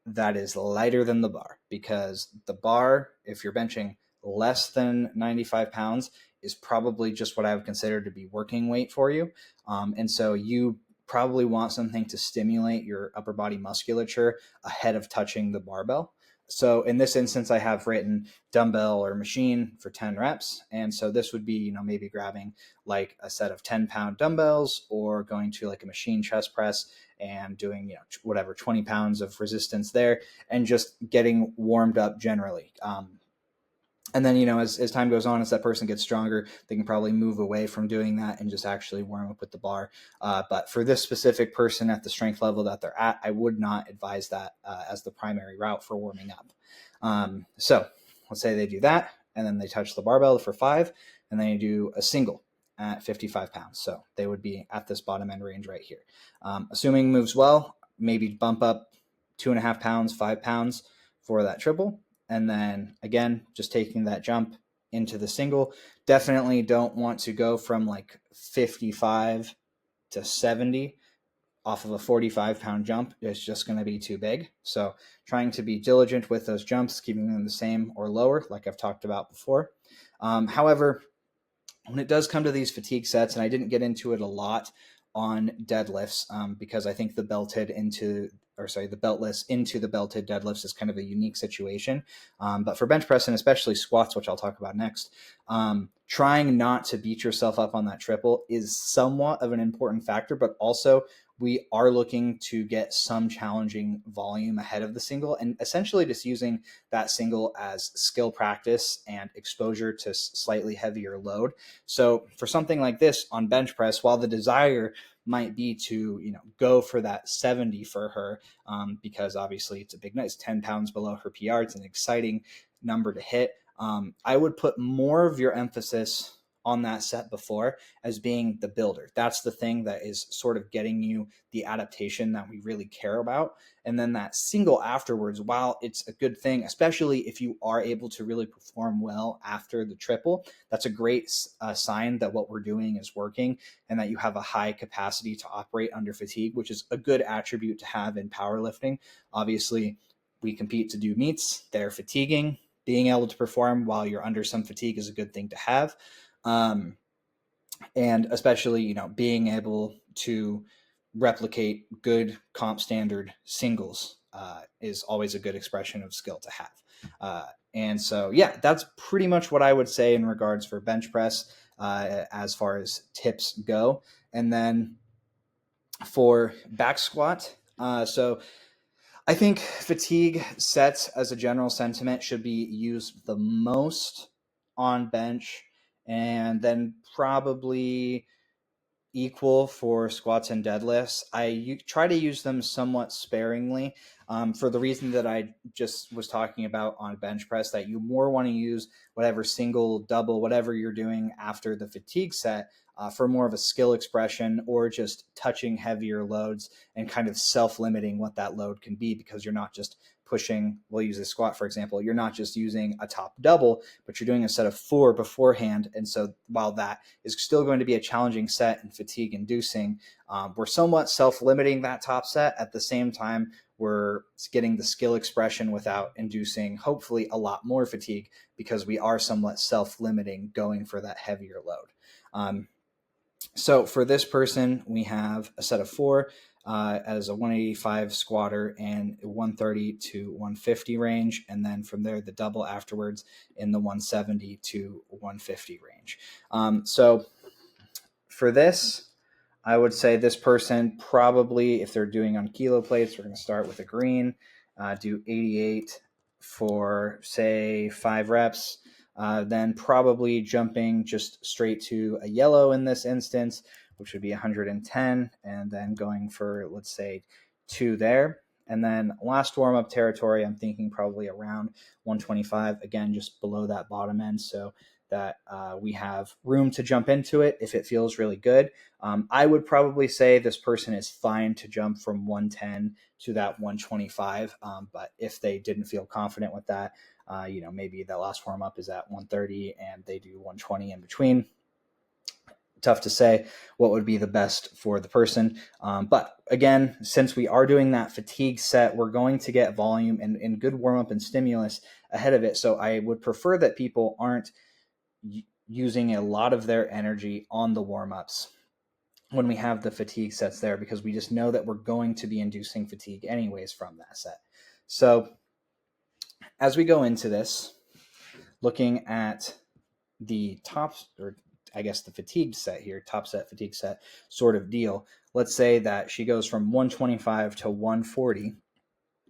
that is lighter than the bar, because the bar, if you're benching less than 95 pounds, is probably just what I would consider to be working weight for you. And so you probably want something to stimulate your upper body musculature ahead of touching the barbell. So in this instance, I have written dumbbell or machine for 10 reps. And so this would be, maybe grabbing like a set of 10-pound dumbbells, or going to like a machine chest press and doing, whatever, 20 pounds of resistance there, and just getting warmed up generally. And then, as time goes on, as that person gets stronger, they can probably move away from doing that and just actually warm up with the bar. But for this specific person at the strength level that they're at, I would not advise that as the primary route for warming up. So let's say they do that, and then they touch the barbell for 5, and then you do a single at 55 pounds. So they would be at this bottom end range right here. Assuming moves well, maybe bump up 2.5 pounds, 5 pounds for that triple. And then again, just taking that jump into the single. Definitely don't want to go from like 55 to 70 off of a 45-pound jump. It's just going to be too big. So trying to be diligent with those jumps, keeping them the same or lower, like I've talked about before. However, when it does come to these fatigue sets, and I didn't get into it a lot on deadlifts because I think the beltless into the belted deadlifts is kind of a unique situation. But for bench press, and especially squats, which I'll talk about next, trying not to beat yourself up on that triple is somewhat of an important factor, but also we are looking to get some challenging volume ahead of the single, and essentially just using that single as skill practice and exposure to slightly heavier load. So for something like this on bench press, while the desire might be to, go for that 70 for her, because obviously it's a big night, it's 10 pounds below her PR. It's an exciting number to hit. I would put more of your emphasis on that set before as being the builder. That's the thing that is sort of getting you the adaptation that we really care about. And then that single afterwards, while it's a good thing, especially if you are able to really perform well after the triple, that's a great sign that what we're doing is working and that you have a high capacity to operate under fatigue, which is a good attribute to have in powerlifting. Obviously, we compete to do meets. They're fatiguing. Being able to perform while you're under some fatigue is a good thing to have. And especially, being able to replicate good comp standard singles is always a good expression of skill to have. And so, yeah, that's pretty much what I would say in regards for bench press as far as tips go. And then for back squat, so I think fatigue sets as a general sentiment should be used the most on bench, and then probably equal for squats and deadlifts. I try to use them somewhat sparingly for the reason that I just was talking about on bench press, that you more want to use whatever single, double, whatever you're doing after the fatigue set for more of a skill expression, or just touching heavier loads and kind of self-limiting what that load can be, because you're not just pushing, we'll use a squat, for example, you're not just using a top double, but you're doing a set of 4 beforehand. And so while that is still going to be a challenging set and fatigue inducing, we're somewhat self-limiting that top set. At the same time, we're getting the skill expression without inducing, hopefully, a lot more fatigue, because we are somewhat self-limiting going for that heavier load. So for this person, we have a set of 4 as a 185 squatter and 130 to 150 range. And then from there, the double afterwards in the 170 to 150 range. So for this, I would say this person probably, if they're doing on kilo plates, we're going to start with a green, do 88 for, say, 5 reps. Then probably jumping just straight to a yellow in this instance, which would be 110, and then going for, let's say, 2 there. And then last warm-up territory, I'm thinking probably around 125, again, just below that bottom end, so that we have room to jump into it if it feels really good. I would probably say this person is fine to jump from 110 to that 125, but if they didn't feel confident with that, maybe that last warm up is at 130 and they do 120 in between. Tough to say what would be the best for the person. But again, since we are doing that fatigue set, we're going to get volume and good warm up and stimulus ahead of it. So I would prefer that people aren't using a lot of their energy on the warm-ups when we have the fatigue sets there, because we just know that we're going to be inducing fatigue anyways from that set. So as we go into this, looking at the top, or I guess the fatigue set here, top set, fatigue set sort of deal, let's say that she goes from 125 to 140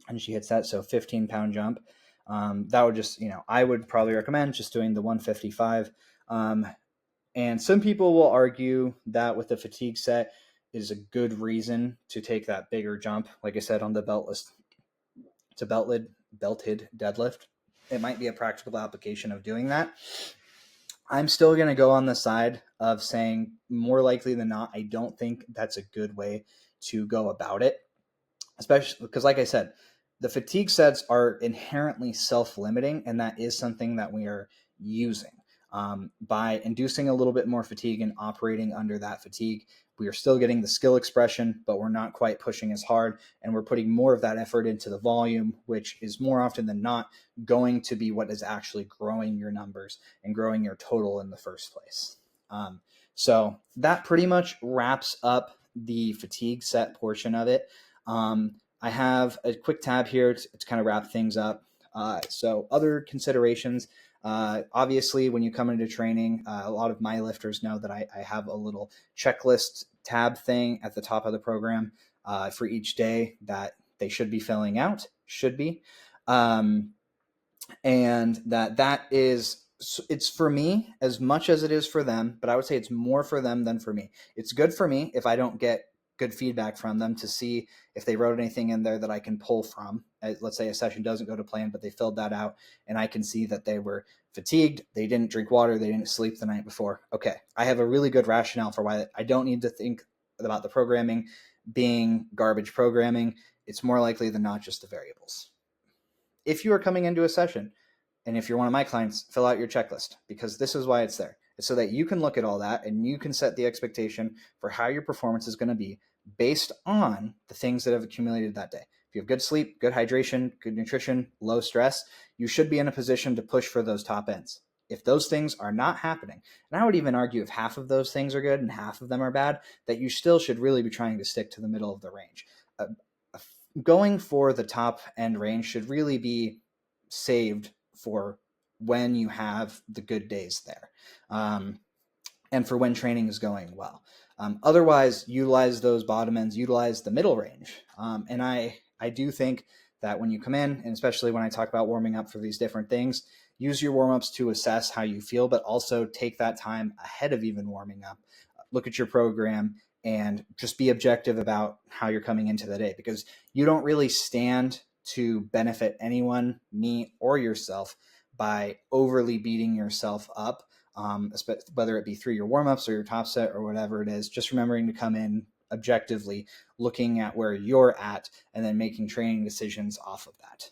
and she hits that, so 15-pound jump. That would just, I would probably recommend just doing the 155. And some people will argue that with the fatigue set is a good reason to take that bigger jump. Like I said on the belt list, it's a belted deadlift. It might be a practical application of doing that. I'm still going to go on the side of saying more likely than not, I don't think that's a good way to go about it, especially because, like I said, the fatigue sets are inherently self-limiting, and that is something that we are using. By inducing a little bit more fatigue and operating under that fatigue, we are still getting the skill expression, but we're not quite pushing as hard, and we're putting more of that effort into the volume, which is more often than not going to be what is actually growing your numbers and growing your total in the first place. So that pretty much wraps up the fatigue set portion of it. I have a quick tab here to kind of wrap things up. So other considerations, obviously when you come into training, a lot of my lifters know that I have a little checklist tab thing at the top of the program for each day that they should be filling out, and that is, it's for me as much as it is for them, but I would say it's more for them than for me. It's good for me if I don't get good feedback from them to see if they wrote anything in there that I can pull from. Let's say a session doesn't go to plan, but they filled that out and I can see that they were fatigued, they didn't drink water, they didn't sleep the night before. Okay, I have a really good rationale for why I don't need to think about the programming being garbage programming. It's more likely than not just the variables. If you are coming into a session, and if you're one of my clients, fill out your checklist, because this is why it's there. It's so that you can look at all that and you can set the expectation for how your performance is going to be based on the things that have accumulated that day. If you have good sleep, good hydration, good nutrition, low stress, you should be in a position to push for those top ends. If those things are not happening, and I would even argue if half of those things are good and half of them are bad, that you still should really be trying to stick to the middle of the range. Going for the top end range should really be saved for when you have the good days there, and for when training is going well. Otherwise, utilize those bottom ends, utilize the middle range. And I do think that when you come in, and especially when I talk about warming up for these different things, use your warm-ups to assess how you feel, but also take that time ahead of even warming up. Look at your program and just be objective about how you're coming into the day, because you don't really stand to benefit anyone, me or yourself, by overly beating yourself up, whether it be through your warm-ups or your top set or whatever it is. Just remembering to come in objectively, looking at where you're at, and then making training decisions off of that.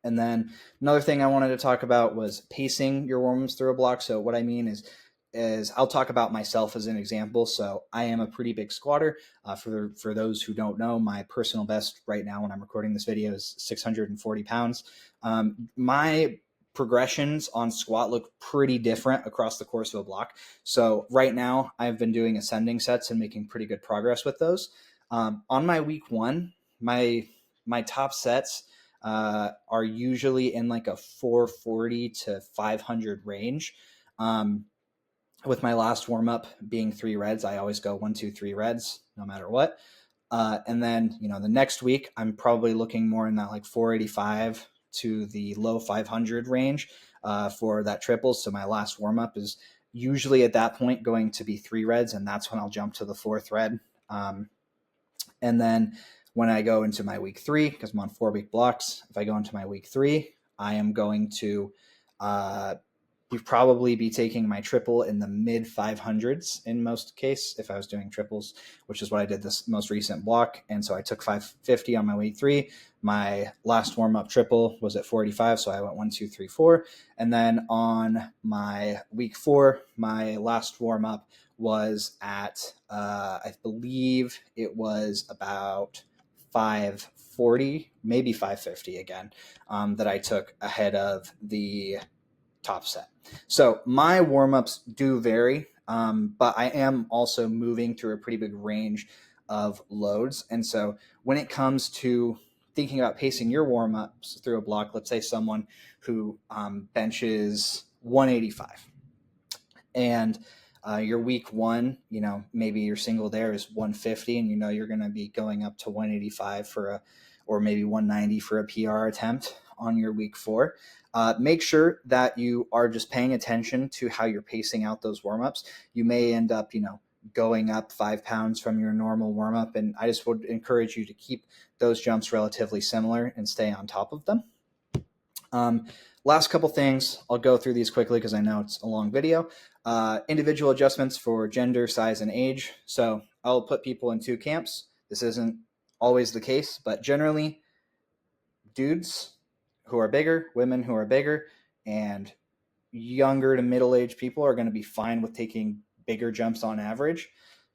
And then another thing I wanted to talk about was pacing your warm-ups through a block. So what I mean is I'll talk about myself as an example. So I am a pretty big squatter. For those who don't know, my personal best right now when I'm recording this video is 640 pounds. My progressions on squat look pretty different across the course of a block. So right now I've been doing ascending sets and making pretty good progress with those. On my week one, my top sets are usually in like a 440 to 500 range. With my last warm up being 3 reds, I always go 1, 2, 3 reds, no matter what. And then, the next week, I'm probably looking more in that like 485 to the low 500 range for that triple. So my last warm up is usually at that point going to be 3 reds, and that's when I'll jump to the 4th red. And then when I go into my week 3, because I'm on 4-week blocks, if I go into my week 3, I am going to probably be taking my triple in the mid 500s in most case if I was doing triples, which is what I did this most recent block. And so I took 550 on my week 3. My last warm-up triple was at 45, so I went 1, 2, 3, 4. And then on my week 4, my last warm-up was at I believe it was about 540, maybe 550 again, that I took ahead of the top set. So my warm-ups do vary, but I am also moving through a pretty big range of loads. And so when it comes to thinking about pacing your warm-ups through a block, let's say someone who benches 185 and your week one, maybe your single there is 150 and you're going to be going up to 185 or maybe 190 for a PR attempt on your week four. Make sure that you are just paying attention to how you're pacing out those warm-ups. You may end up, going up 5 pounds from your normal warm-up. And I just would encourage you to keep those jumps relatively similar and stay on top of them. Last couple things, I'll go through these quickly because I know it's a long video. Individual adjustments for gender, size, and age. So I'll put people in 2 camps. This isn't always the case, but generally dudes who are bigger, women who are bigger, and younger to middle-aged people are going to be fine with taking bigger jumps on average.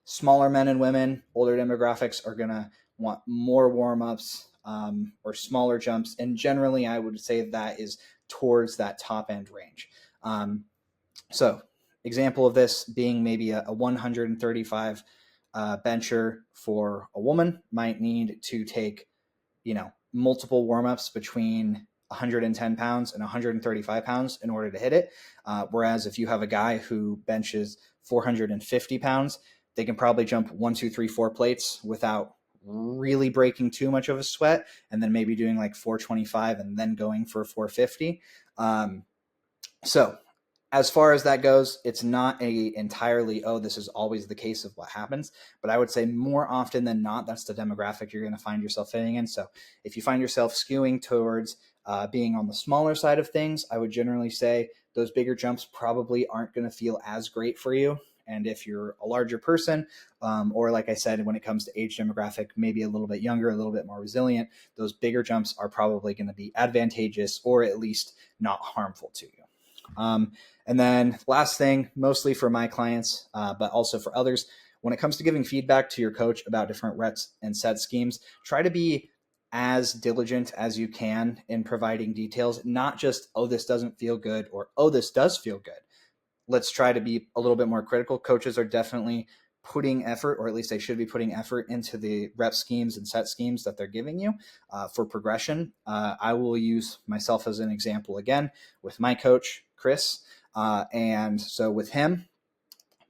Smaller men and women, older demographics are going to want more warm-ups or smaller jumps. And generally, I would say that is towards that top end range. So example of this being maybe a 135 bencher for a woman might need to take, multiple warm-ups between 110 pounds and 135 pounds in order to hit it. Whereas if you have a guy who benches 450 pounds, they can probably jump 1, 2, 3, 4 plates without really breaking too much of a sweat, and then maybe doing like 425 and then going for 450. So as far as that goes, it's not entirely, this is always the case of what happens, but I would say more often than not, that's the demographic you're going to find yourself fitting in. So if you find yourself skewing towards being on the smaller side of things, I would generally say those bigger jumps probably aren't going to feel as great for you. And if you're a larger person, or like I said, when it comes to age demographic, maybe a little bit younger, a little bit more resilient, those bigger jumps are probably going to be advantageous or at least not harmful to you. And then last thing, mostly for my clients, but also for others, when it comes to giving feedback to your coach about different reps and set schemes, try to be as diligent as you can in providing details, not just, this doesn't feel good, or, this does feel good. Let's try to be a little bit more critical. Coaches are definitely putting effort, or at least they should be putting effort into the rep schemes and set schemes that they're giving you for progression. I will use myself as an example again with my coach, Chris. And so with him,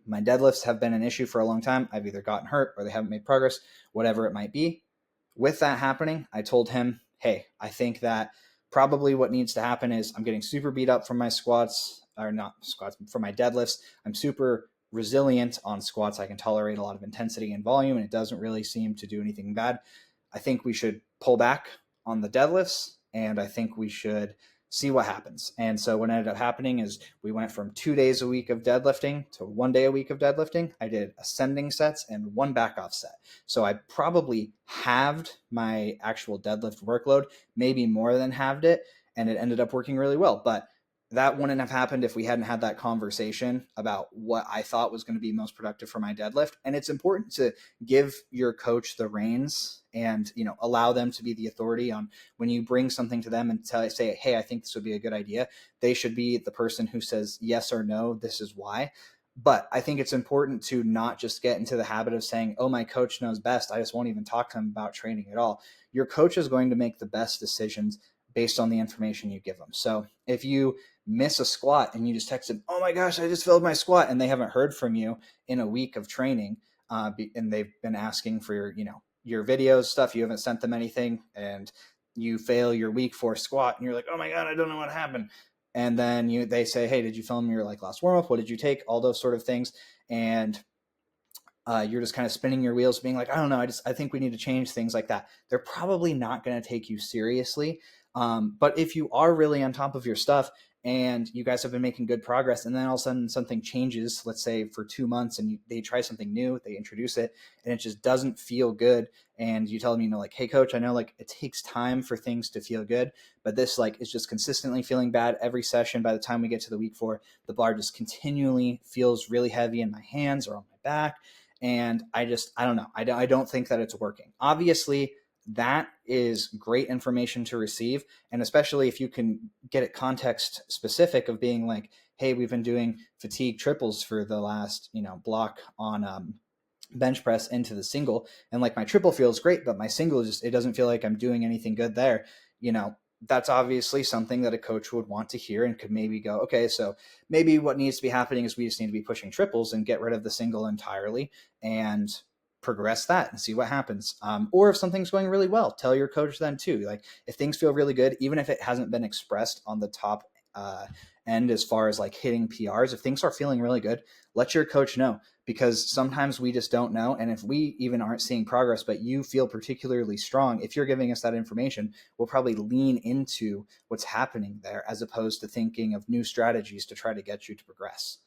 my deadlifts have been an issue for a long time. I've either gotten hurt or they haven't made progress, whatever it might be. With that happening, I told him, hey, I think that probably what needs to happen is I'm getting super beat up from my squats, or not squats, from my deadlifts. I'm super resilient on squats. I can tolerate a lot of intensity and volume, and it doesn't really seem to do anything bad. I think we should pull back on the deadlifts, and I think we should see what happens. And so what ended up happening is we went from 2 days a week of deadlifting to 1 day a week of deadlifting. I did ascending sets and 1 back off set. So I probably halved my actual deadlift workload, maybe more than halved it, and it ended up working really well. But that wouldn't have happened if we hadn't had that conversation about what I thought was going to be most productive for my deadlift. And it's important to give your coach the reins and, allow them to be the authority on when you bring something to them and say, hey, I think this would be a good idea. They should be the person who says yes or no, this is why. But I think it's important to not just get into the habit of saying, my coach knows best, I just won't even talk to him about training at all. Your coach is going to make the best decisions based on the information you give them. So if you miss a squat and you just text them, oh my gosh, I just failed my squat, and they haven't heard from you in a week of training, and they've been asking for your videos stuff, you haven't sent them anything, and you fail your week 4 squat, and you're like, oh my God, I don't know what happened. And then they say, hey, did you film your last warm up? What did you take? All those sort of things. And you're just kind of spinning your wheels, being like, I don't know, I think we need to change things like that. They're probably not going to take you seriously. But if you are really on top of your stuff and you guys have been making good progress, and then all of a sudden something changes, let's say for 2 months, and they try something new, they introduce it, and it just doesn't feel good, and you tell them, hey, coach, I know it takes time for things to feel good, but this is just consistently feeling bad every session. By the time we get to the week 4, the bar just continually feels really heavy in my hands or on my back. And I don't know. I don't think that it's working. Obviously, that is great information to receive. And especially if you can get it context specific of being like, hey, we've been doing fatigue triples for the last, block on bench press into the single. And like my triple feels great, but my single it doesn't feel like I'm doing anything good there. That's obviously something that a coach would want to hear and could maybe go, okay, so maybe what needs to be happening is we just need to be pushing triples and get rid of the single entirely and progress that and see what happens. Or if something's going really well, tell your coach then too. Like if things feel really good, even if it hasn't been expressed on the top end as far as like hitting PRs, if things are feeling really good, let your coach know, because sometimes we just don't know. And if we even aren't seeing progress, but you feel particularly strong, if you're giving us that information, we'll probably lean into what's happening there as opposed to thinking of new strategies to try to get you to progress.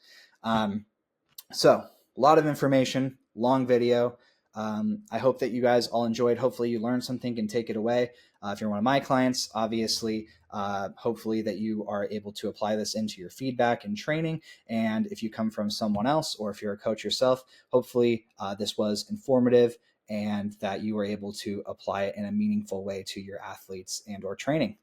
So a lot of information, long video. I hope that you guys all enjoyed. Hopefully you learned something and take it away. If you're one of my clients, obviously, hopefully that you are able to apply this into your feedback and training. And if you come from someone else, or if you're a coach yourself, hopefully this was informative and that you were able to apply it in a meaningful way to your athletes and or training.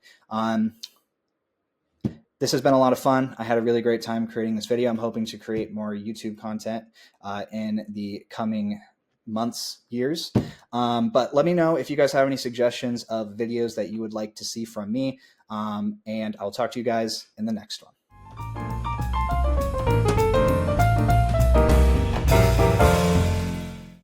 This has been a lot of fun. I had a really great time creating this video. I'm hoping to create more YouTube content in the coming months, years. But let me know if you guys have any suggestions of videos that you would like to see from me. And I'll talk to you guys in the next one.